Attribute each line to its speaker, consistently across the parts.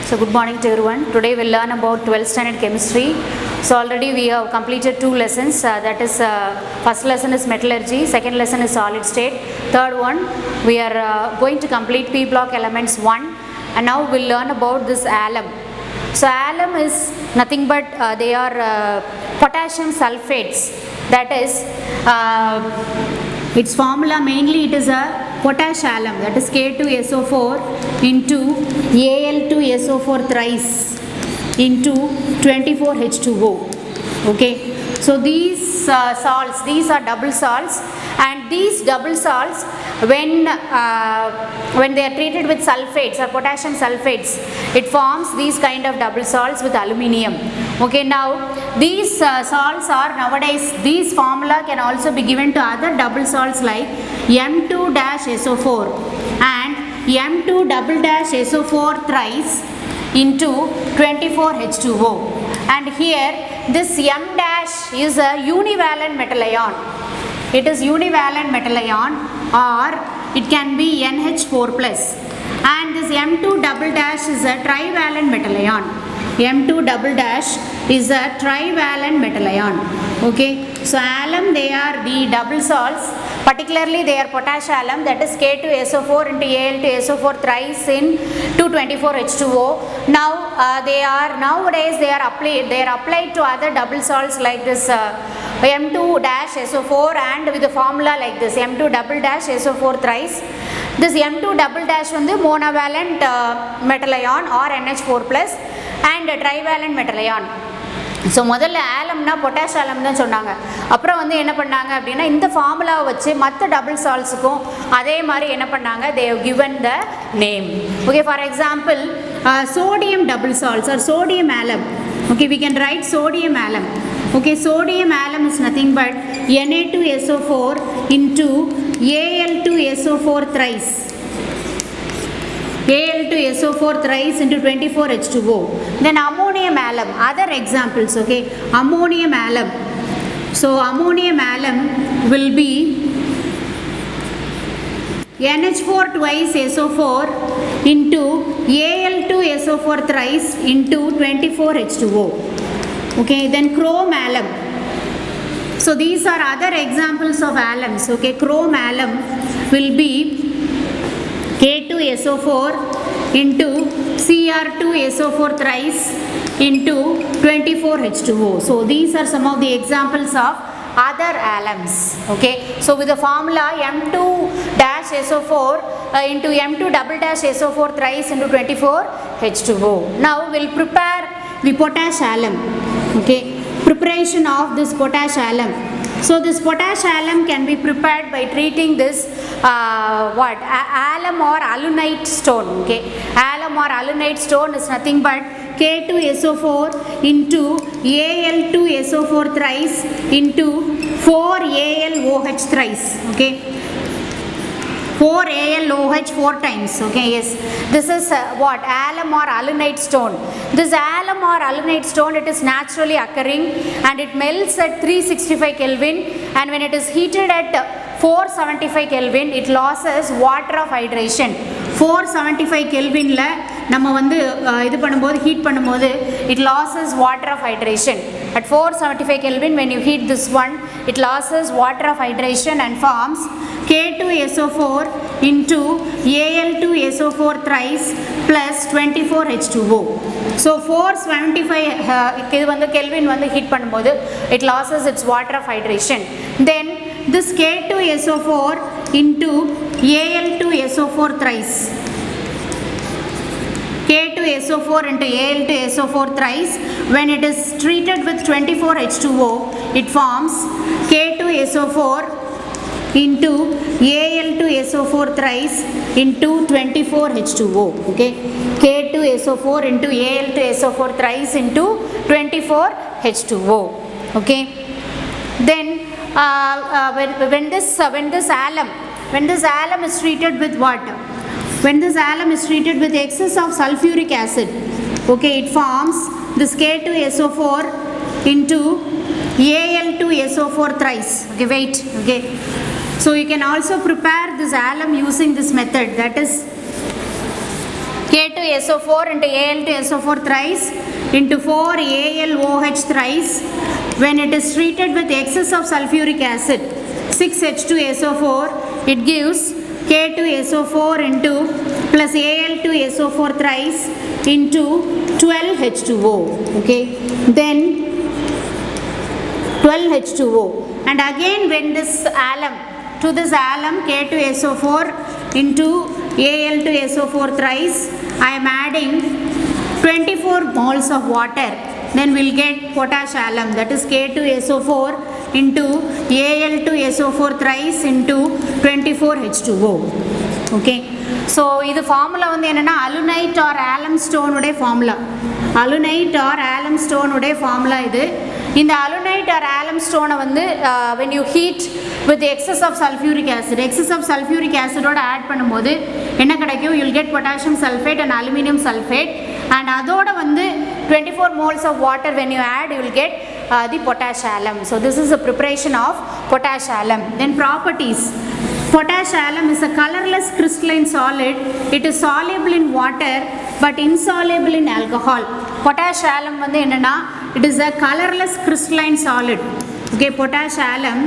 Speaker 1: So good morning to everyone. Today we'll learn about 12th standard chemistry. So already we have completed two lessons. That is first lesson is metallurgy, second lesson is solid state. Third one we are going to complete P block elements 1, and now we'll learn about this alum. So alum is nothing but they are potassium sulfates. That is its formula mainly it is a potash alum, that is K2SO4 into Al2SO4 thrice into 24H2O. Okay, so these salts, these are double salts, and these double salts when they are treated with sulfates or potassium sulfates, it forms these kind of double salts with aluminium. Okay, now these salts are nowadays, these formula can also be given to other double salts like M2-SO4 and M2-SO4 thrice into 24H2O. And here this M dash is a univalent metal ion. It is univalent metal ion, or it can be NH4 plus. And this M2 double dash is a trivalent metal ion. M2 double dash is a trivalent metal ion. Okay, so alum, they are the double salts, particularly they are potash alum, that is K2SO4 into Al2SO4 thrice in 224H2O. Now they are nowadays they are applied to other double salts like this M2-SO4 and with the formula like this M2 double dash SO4 thrice. This M2 double dash on the monovalent metal ion or NH4 plus and trivalent metal ion. So முதல்ல ஆலம்னா potash ஆலம் தான் சொன்னாங்க. அப்புறம் வந்து என்ன பண்ணாங்க அப்படின்னா இந்த ஃபார்முலாவை வச்சு மற்ற டபுள் சால்ட்ஸுக்கும் அதே மாதிரி என்ன பண்ணாங்க, they have given the name. Okay, for example sodium double salts or sodium alum. Okay, we can write sodium alum. Okay, sodium alum is nothing but Na2SO4 into Al2SO4 thrice. Al2SO4 thrice into 24H2O. Then ammonium alum, other examples. Okay, ammonium alum. So ammonium alum will be NH4 twice SO4 into Al2SO4 thrice into 24H2O. Okay, then chrome alum. So these are other examples of alums. Okay, chrome alum will be K2SO4 into Cr2SO4 thrice into 24H2O. So these are some of the examples of other alums. Okay, so with the formula M2-SO4 into M2-SO4 thrice into 24H2O. Now we'll prepare the potash alum. Okay, preparation of this potash alum. So this potash alum can be prepared by treating this alum or alunite stone. Okay, alum or alunite stone is nothing but K2SO4 into Al2SO4 thrice into 4AlOH thrice. Okay, 4AlOH 4 times. Okay, yes, this is alum or alunite stone. This alum or alunite stone, it is naturally occurring and it melts at 365 Kelvin, and when it is heated at 475 Kelvin it loses water of hydration. 475 Kelvin la நம்ம வந்து இது பண்ணும்போது heat பண்ணும்போது it loses water of hydration. At 475 Kelvin when you heat this one, it loses water of hydration and forms K2SO4 into Al2SO4 thrice plus 24H2O. So 475 இது வந்து Kelvin வந்து heat பண்ணும்போது it loses its water of hydration. Then this K2SO4 into Al2SO4 thrice. K2SO4 into Al2SO4 thrice, when it is treated with 24H2O, it forms K2SO4 into Al2SO4 thrice into 24H2O. Okay, K2SO4 into Al2SO4 thrice into 24H2O. Okay, then when this alum is treated with what? When this alum is treated with excess of sulfuric acid, okay, it forms this K2SO4 into Al2SO4 thrice. Okay, wait. Okay, so you can also prepare this alum using this method, that is K2SO4 into Al2SO4 thrice into 4AlOH thrice. When it is treated with excess of sulfuric acid, 6H2SO4, it gives K2SO4 into plus Al2SO4 thrice into 12H2O. Okay, then 12H2O, and again when this alum, to this alum K2SO4 into Al2SO4 thrice, I am adding 24 moles of water, then we'll get potash alum, that is K2SO4 into Al2SO4 thrice into 24H2O. Okay, so this formula வந்து என்னன்னா alunite or alum stone உடைய formula, alunite or alum stone உடைய formula இது. இந்த alunite or alum stone வந்து when you heat with the excess of sulfuric acid ஓட add பண்ணும்போது என்ன கிடைக்கும், you will get potassium sulfate and aluminum sulfate, and அதோட வந்து 24 moles of water when you add, you will get the potash alum. So this is a preparation of potash alum. Then properties. Potash alum is a colorless crystalline solid. It is soluble in water but insoluble in alcohol. Potash alum வந்து என்னன்னா, it is a colorless crystalline solid. Okay, potash alum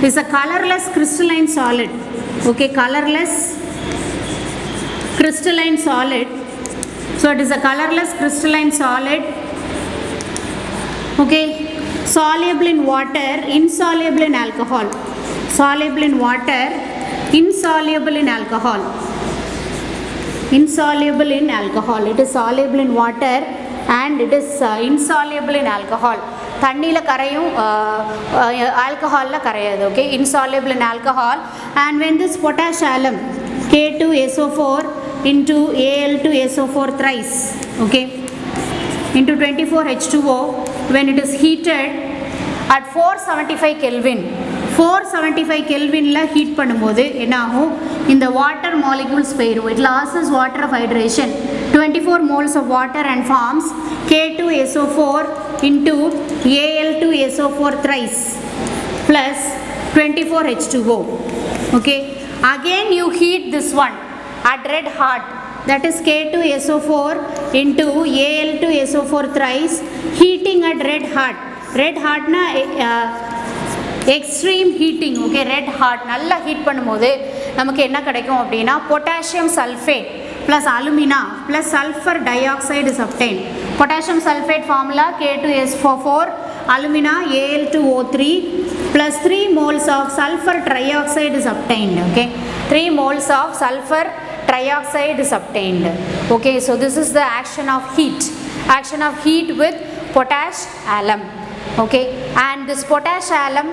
Speaker 1: is a colorless crystalline solid. Okay, colorless crystalline solid. So it is a colorless crystalline solid. Okay, soluble in water, insoluble in alcohol. Soluble in water, insoluble in alcohol. Insoluble in alcohol. It is soluble in water and it is insoluble in alcohol. தண்ணில கரையும் ஆல்கஹால்ல கரையாது. Okay, insoluble in alcohol. And when this potash alum K2SO4 into Al2SO4 thrice, okay, into 24H2O, when it is heated at 475 Kelvin, 475 Kelvinல heat பண்ணும்போது என்ன ஆகும், இந்த water molecules போயிடும், it loses water of hydration, 24 moles of water and forms K2SO4 into Al2SO4 thrice plus 24H2O. Okay, again you heat this one at red hot, that is K2SO4 into Al2SO4 thrice, heating at red hot. Red hot na extreme heating. Okay, red hot நல்லா heat பண்ணும்போது நமக்கு என்ன கிடைக்கும் அப்படின்னா, potassium sulfate plus alumina plus sulfur dioxide is obtained. Potassium sulfate formula K2SO4 alumina Al2O3 plus 3 moles of sulfur trioxide is obtained. Okay, 3 moles of sulfur trioxide is obtained. Okay, so this is the action of heat, action of heat with potash alum. Okay, and this potash alum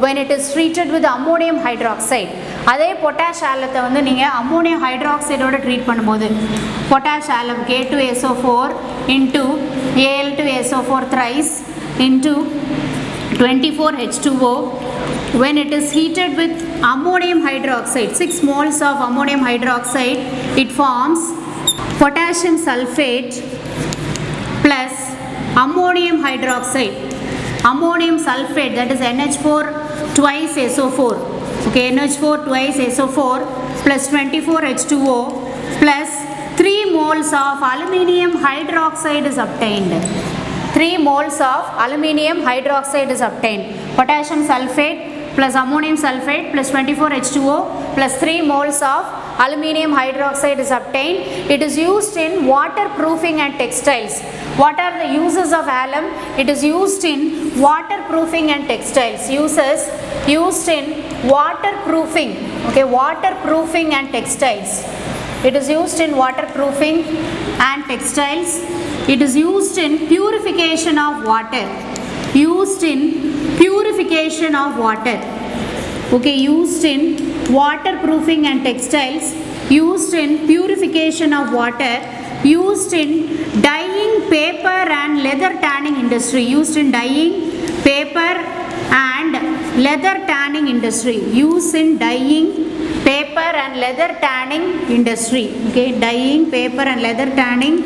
Speaker 1: when it is treated with ammonium hydroxide, அதே potash alum வந்து நீங்க ammonium hydroxide ஓட treat பண்ணும்போது potash alum K2SO4 into Al2SO4 thrice into 24H2O, when it is heated with ammonium hydroxide, 6 moles of ammonium hydroxide, it forms potassium sulfate plus ammonium hydroxide, ammonium sulfate, that is NH4 twice SO4. Okay, NH4 twice SO4 plus 24H2O plus 3 moles of aluminium hydroxide is obtained. 3 moles of aluminium hydroxide is obtained. Potassium sulfate plus ammonium sulfate plus 24H2O plus 3 moles of aluminium hydroxide is obtained. It is used in waterproofing and textiles. What are the uses of alum? It is used in waterproofing and textiles. Uses used in waterproofing. Okay, waterproofing and textiles. It is used in waterproofing and textiles. It is used in purification of water. Used in purification of water. Okay, used in waterproofing and textiles. Used in purification of water. Used in dyeing paper and leather tanning industry. Used in dyeing paper and leather tanning industry. Used in dyeing paper and leather tanning industry. Okay, dyeing paper and leather tanning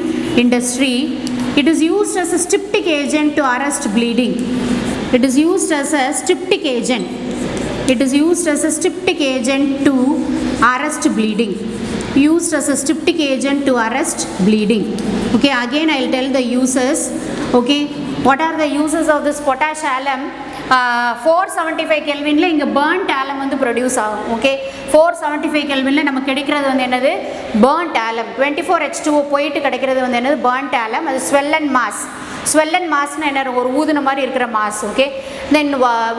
Speaker 1: industry. It is used as a styptic agent to arrest bleeding. It is used as a styptic agent. It is used as a styptic agent to arrest bleeding. used as a styptic agent to arrest bleeding. Okay, again I will tell the uses. Okay, what are the uses of this potash alum? 475 கெல்வினில் இங்கே burnt alum வந்து produce ஆகும். Okay, 475 கெல்வினில் நமக்கு கிடைக்கிறது வந்து என்னது? burnt alum. 24H2O போயிட்டு கிடைக்கிறது வந்து என்னது? burnt alum. அது swell and mass. swell and massனா என்ன? ஒரு ஊதுன மாதிரி இருக்கிற mass. Okay, then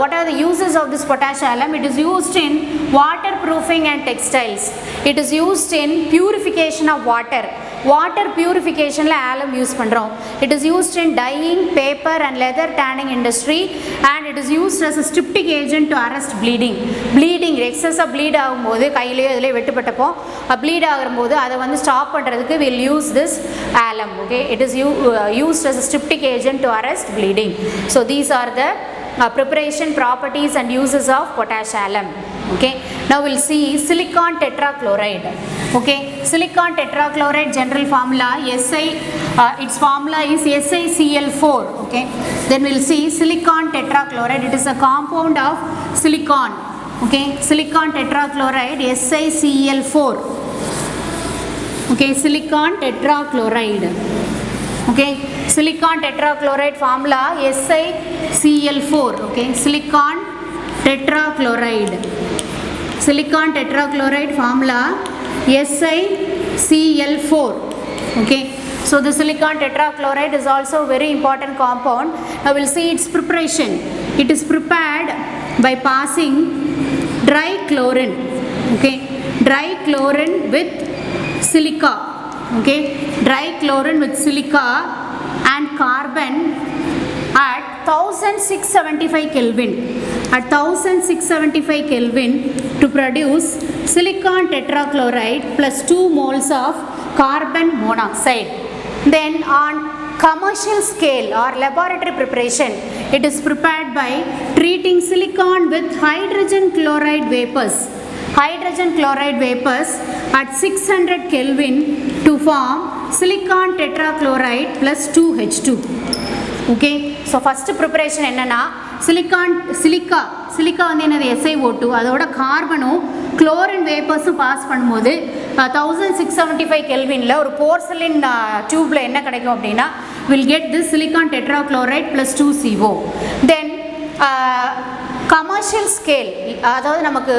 Speaker 1: what are the uses of this potash alum? It is used in waterproofing and textiles. It is used in purification of water. water purification la alum use பண்றோம். It is used in dyeing, paper and leather tanning industry, and it is used as a styptic agent to arrest bleeding. bleeding excess of bleed ஆகும்போது கையிலே அதிலே வெட்டுப்பட்டப்போ bleed ஆகும்போது அதை வந்து stop பண்றதுக்கு we'll use this alum. Okay, it is used as a styptic agent to arrest bleeding. So these are the preparation properties and uses of potash alum. Okay, now we'll see silicon tetrachloride. Okay, silicon tetrachloride general formula its formula is SiCl4. Okay, then we'll see silicon tetrachloride. It is a compound of silicon. Okay, silicon tetrachloride SiCl4. Okay, silicon tetrachloride. Okay, silicon tetrachloride formula SiCl4. Okay, silicon tetrachloride. silicon tetrachloride formula SiCl4. Okay, so the silicon tetrachloride is also a very important compound. Now we'll see its preparation. It is prepared by passing dry chlorine. Okay, dry chlorine with silica. Okay, dry chlorine with silica and carbon at 1675 Kelvin. At 1675 Kelvin to produce silicon tetrachloride plus 2 moles of carbon monoxide. Then on commercial scale or laboratory preparation, it is prepared by treating silicon with hydrogen chloride vapors. Hydrogen chloride vapors at 600 Kelvin to form silicon tetrachloride plus 2H2. Okay, so first preparation என்னன்னா silica வந்து என்னது? SiO2. அதோட கார்பனும் chlorine வேப்பர்ஸும் pass பண்ணும்போது 1675 கெல்வினில் ஒரு போர்சலின் டியூப்பில் என்ன கிடைக்கும் அப்படின்னா will get this silicon tetrachloride plus 2CO. Then commercial scale, அதாவது நமக்கு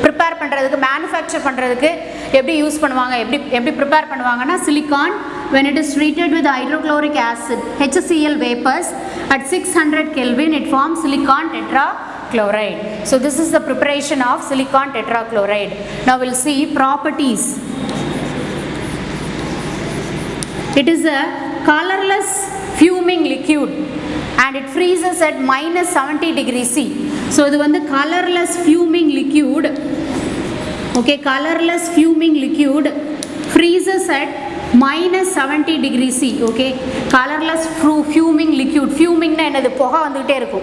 Speaker 1: ப்ரிப்பேர் பண்ணுறதுக்கு மேனுஃபேக்சர் பண்ணுறதுக்கு எப்படி யூஸ் பண்ணுவாங்க, எப்படி ப்ரிப்பேர் பண்ணுவாங்கன்னா silicon when it is treated with hydrochloric acid HCl vapors at 600 Kelvin it forms silicon tetrachloride. So this is the preparation of silicon tetrachloride. Now we'll see properties. It is a colorless fuming liquid and it freezes at minus 70 degrees C. So இது வந்து colorless fuming liquid. Okay, colorless fuming liquid freezes at minus 70 degrees C. Okay, colorless fuming liquid. Fuming na enadhu poga vandukitte irukum.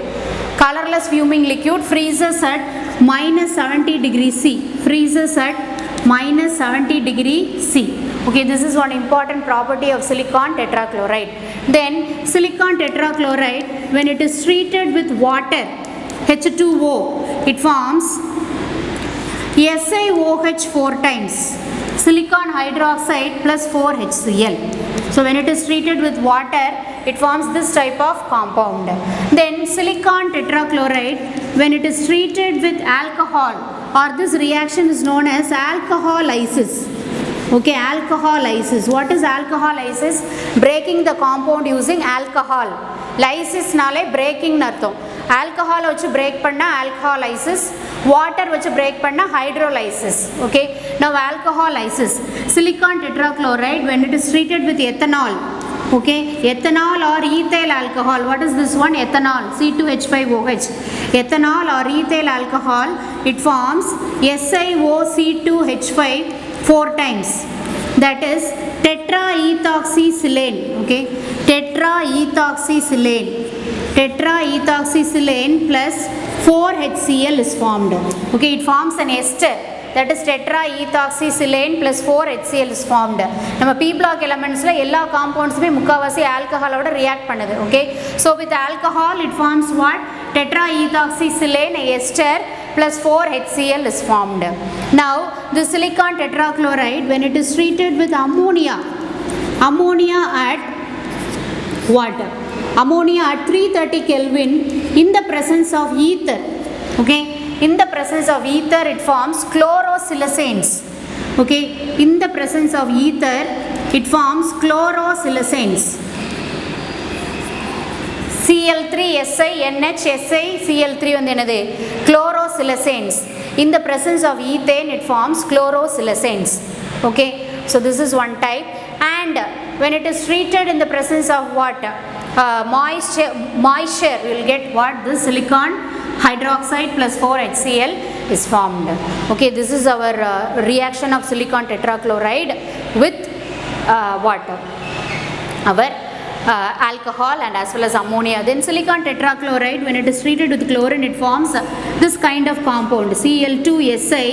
Speaker 1: Colorless fuming liquid freezes at minus 70 degrees C. Freezes at minus 70 degree C. Okay, this is one important property of silicon tetrachloride. Then silicon tetrachloride, when it is treated with water H2O, it forms SiOH 4 times silicon hydroxide plus 4HCl. So when it is treated with water, it forms this type of compound. Then silicon tetrachloride, when it is treated with alcohol, or this reaction is known as alcoholysis. Okay, alcoholysis. What is alcoholysis? Breaking the compound using alcohol. Lysis nale breaking nartham. Alcohol வச்சு break பண்ணா alcoholysis, water வச்சு break பண்ணா hydrolysis. Okay, now alcoholysis. Silicon tetrachloride, when it is treated with ethanol, okay, ethanol or ethyl alcohol. What is this one? Ethanol, C2H5OH. Ethanol or ethyl alcohol, it forms SiOC2H5 4 times. That is tetraethoxysilane. Okay, tetraethoxysilane. Tetraethoxysilane plus 4HCl is formed. Okay, it forms an ester. That is tetraethoxysilane plus 4HCl is formed. நம்ம P block elements la எல்லா compoundsமே முக்காவாசி alcohol-ஓட react பண்ணுது. Okay, so with alcohol it forms what? Tetraethoxysilane ester plus 4 HCl is formed. Now the silicon tetrachloride, when it is treated with ammonia at what? Ammonia at 330 Kelvin in the presence of ether. Okay, in the presence of ether it forms chlorosilacanes. Okay, in the presence of ether it forms chlorosilacanes. Cl3 Si NH Si Cl3 வந்து என்னது chlorosilacanes. In the presence of ethane it forms chlorosilacanes. Okay, so this is one type. And when it is treated in the presence of what? Moisture, we will get what? This silicon hydroxide plus 4 HCl is formed. Okay, this is our reaction of silicon tetrachloride with what? Our alcohol and as well as ammonia. Then silicon tetrachloride, when it is treated with chlorine, it forms this kind of compound, Cl2Si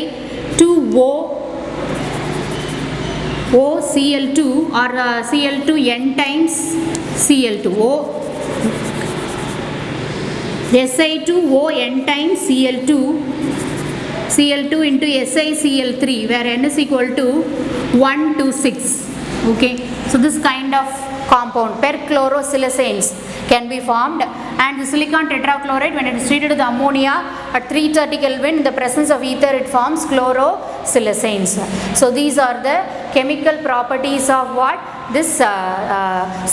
Speaker 1: 2O Cl2 or Cl2 n times Cl2O Si2O n times Cl2 into SiCl3, where n is equal to 1 to 6. Okay, so this kind of compound, perchlorosilacanes, can be formed. And the silicon tetrachloride, when it is treated with ammonia at 330 Kelvin in the presence of ether, it forms chlorosilacanes. So these are the chemical properties of what? This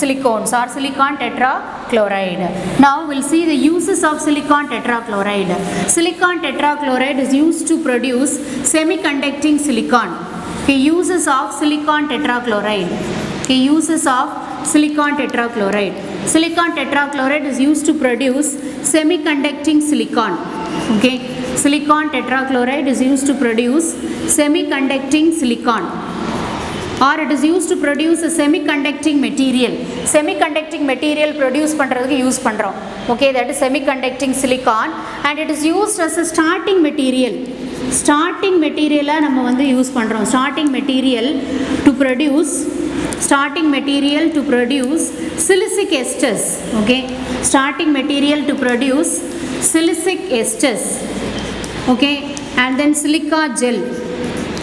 Speaker 1: silicones or silicon tetrachloride. Now we'll see the uses of silicon tetrachloride. Silicon tetrachloride is used to produce semiconducting silicon. Okay, uses of silicon tetrachloride. Okay, uses of silicon tetrachloride. Silicon tetrachloride is used to produce semiconducting silicon. Okay, silicon tetrachloride is used to produce semiconducting silicon, or it is used to produce a semiconducting material. Semiconducting material produce பண்றதுக்கு use பண்றோம். Okay, that is semiconducting silicon, and it is used as a starting material. Starting material நம்ம வந்து use பண்றோம். Starting material to produce silicic esters. Okay, starting material to produce silicic esters. Okay, and then silica gel.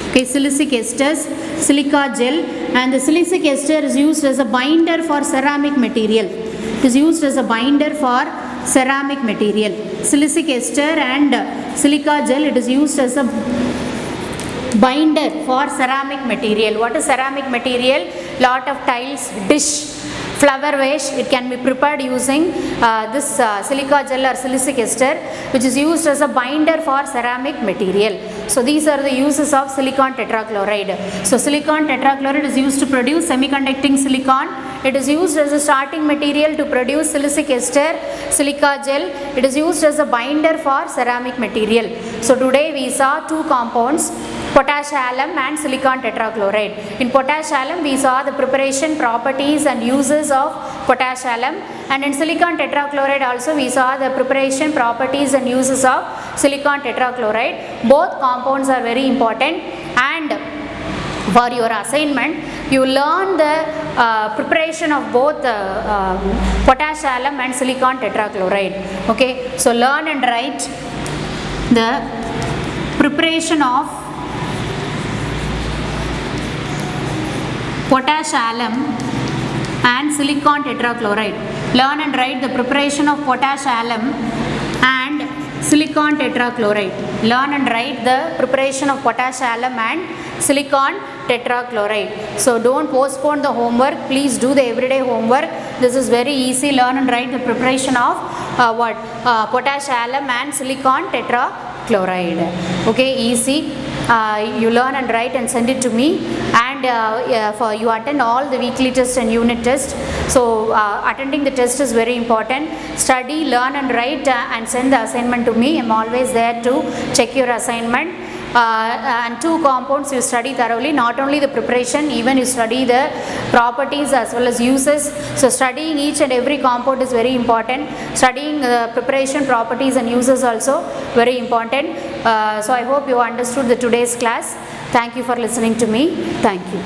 Speaker 1: Okay, silicic esters, silica gel, and the silicic ester is used as a binder for ceramic material. It is used as a binder for ceramic material. Silicic ester and silica gel, it is used as a binder for ceramic material. What is ceramic material? Lot of tiles, dish, flower vase, it can be prepared using this silica gel or silicic ester, which is used as a binder for ceramic material. So these are the uses of silicon tetrachloride. So silicon tetrachloride is used to produce semiconducting silicon. It is used as a starting material to produce silicic ester, silica gel. It is used as a binder for ceramic material. So today we saw two compounds, potash alum and silicon tetrachloride. In potash alum we saw the preparation, properties and uses of potash alum, and in silicon tetrachloride also we saw the preparation, properties and uses of silicon tetrachloride. Both compounds are very important, and for your assignment you learn the preparation of both potash alum and silicon tetrachloride. Okay, so learn and write the preparation of potash alum and silicon tetrachloride. Learn and write the preparation of potash alum and silicon tetrachloride. Learn and write the preparation of potash alum and silicon tetrachloride. So don't postpone the homework, please do the everyday homework. This is very easy. Learn and write the preparation of potash alum and silicon tetrachloride. Okay, easy. You learn and write and send it to me, and for you attend all the weekly tests and unit tests. So attending the test is very important. Study, learn and write and send the assignment to me. I am always there to check your assignment. And two compounds you study thoroughly, not only the preparation, even you study the properties as well as uses. So studying each and every compound is very important. Studying the preparation, properties and uses also very important. So I hope you understood the today's class. Thank you for listening to me. Thank you.